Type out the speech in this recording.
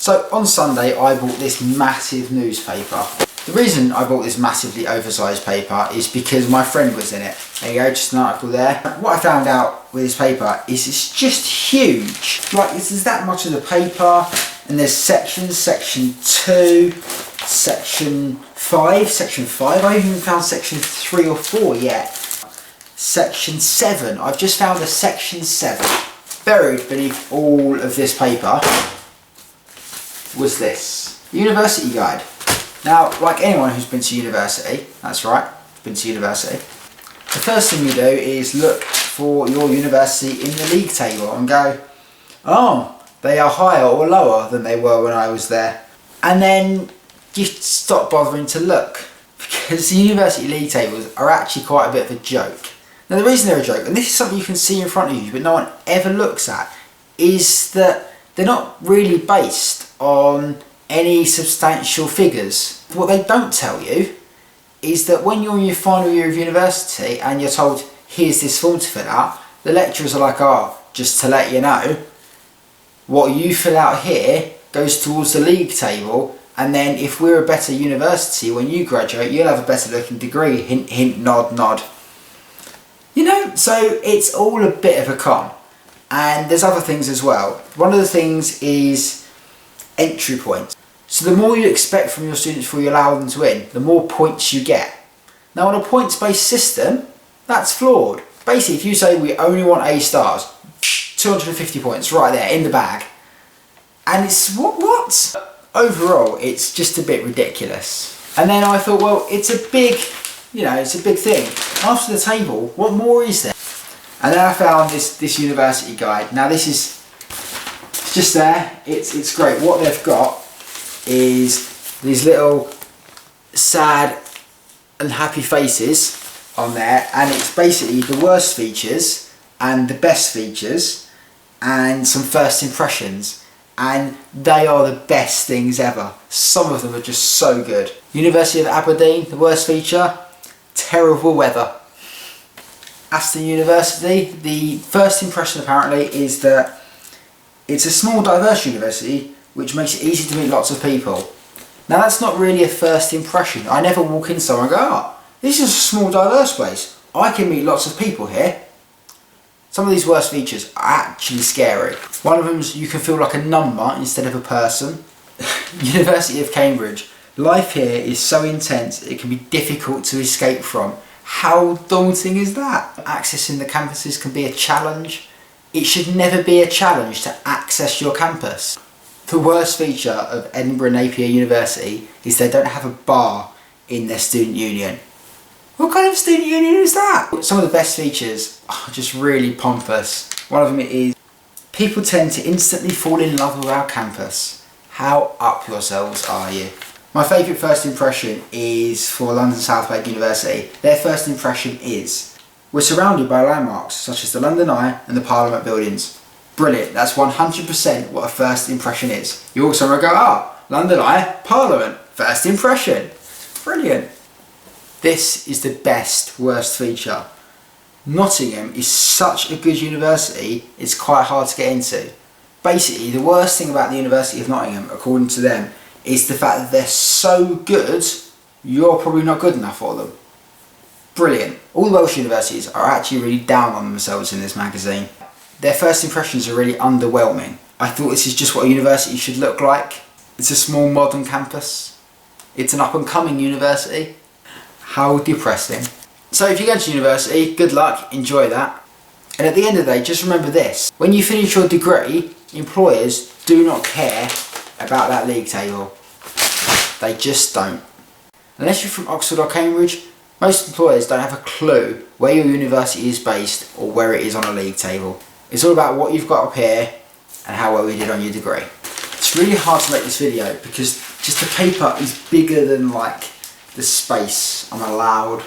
So on Sunday I bought this massive newspaper. The reason I bought this massively oversized paper is because my friend was in it. There you go, just an article there. What I found out with this paper is it's just huge. Like, there's that much of the paper, and there's sections, section 2, section 5, section 5. I haven't even found section 3 or 4 yet. Section 7, I've just found a section 7. Buried beneath all of this paper was this university guide. Now, like anyone who's been to university, that's right, been to university, the first thing you do is look for your university in the league table and go, oh, they are higher or lower than they were when I was there. And then you stop bothering to look, because the university league tables are actually quite a bit of a joke. Now, the reason they're a joke, and this is something you can see in front of you but no one ever looks at, is that they're not really based on any substantial figures. What they don't tell you is that when you're in your final year of university and you're told, here's this form to fill out, the lecturers are like, oh, just to let you know, what you fill out here goes towards the league table, and then if we're a better university, when you graduate, you'll have a better looking degree, hint hint, nod nod. You know, so it's all a bit of a con. And there's other things as well. One of the things is entry points. So the more you expect from your students before you allow them to in, the more points you get. Now, on a points-based system, that's flawed. Basically, if you say we only want A stars, 250 points right there in the bag. And it's what? Overall, it's just a bit ridiculous. And then I thought, well, it's a big thing. After the table, what more is there? And then I found this university guide. Now this is just there. It's great. What they've got is these little sad and happy faces on there, and it's basically the worst features and the best features and some first impressions, and they are the best things ever. Some of them are just so good. University of Aberdeen, the worst feature, terrible weather. Aston University, the first impression apparently is that it's a small diverse university which makes it easy to meet lots of people. Now that's not really a first impression. I never walk in somewhere and go, oh, this is a small diverse place, I can meet lots of people here. Some of these worst features are actually scary. One of them is you can feel like a number instead of a person. University of Cambridge, life here is so intense it can be difficult to escape from. How daunting is that? Accessing the campuses can be a challenge. It should never be a challenge to access your campus. The worst feature of Edinburgh Napier University is they don't have a bar in their student union. What kind of student union is that? Some of the best features are just really pompous. One of them is, people tend to instantly fall in love with our campus. How up yourselves are you? My favourite first impression is for London South Bank University. Their first impression is, we're surrounded by landmarks such as the London Eye and the Parliament buildings. Brilliant, that's 100% what a first impression is. You also want to go, London Eye, Parliament, first impression. Brilliant. This is the best worst feature. Nottingham is such a good university, it's quite hard to get into. Basically, the worst thing about the University of Nottingham, according to them, is the fact that they're so good, you're probably not good enough for them. Brilliant. All the Welsh universities are actually really down on themselves in this magazine. Their first impressions are really underwhelming. I thought this is just what a university should look like. It's a small modern campus. It's an up and coming university. How depressing. So if you go to university, good luck, enjoy that. And at the end of the day, just remember this. When you finish your degree, employers do not care about that league table. They just don't. Unless you're from Oxford or Cambridge, most employers don't have a clue where your university is based or where it is on a league table. It's all about what you've got up here and how well you did on your degree. It's really hard to make this video because just the paper is bigger than like the space I'm allowed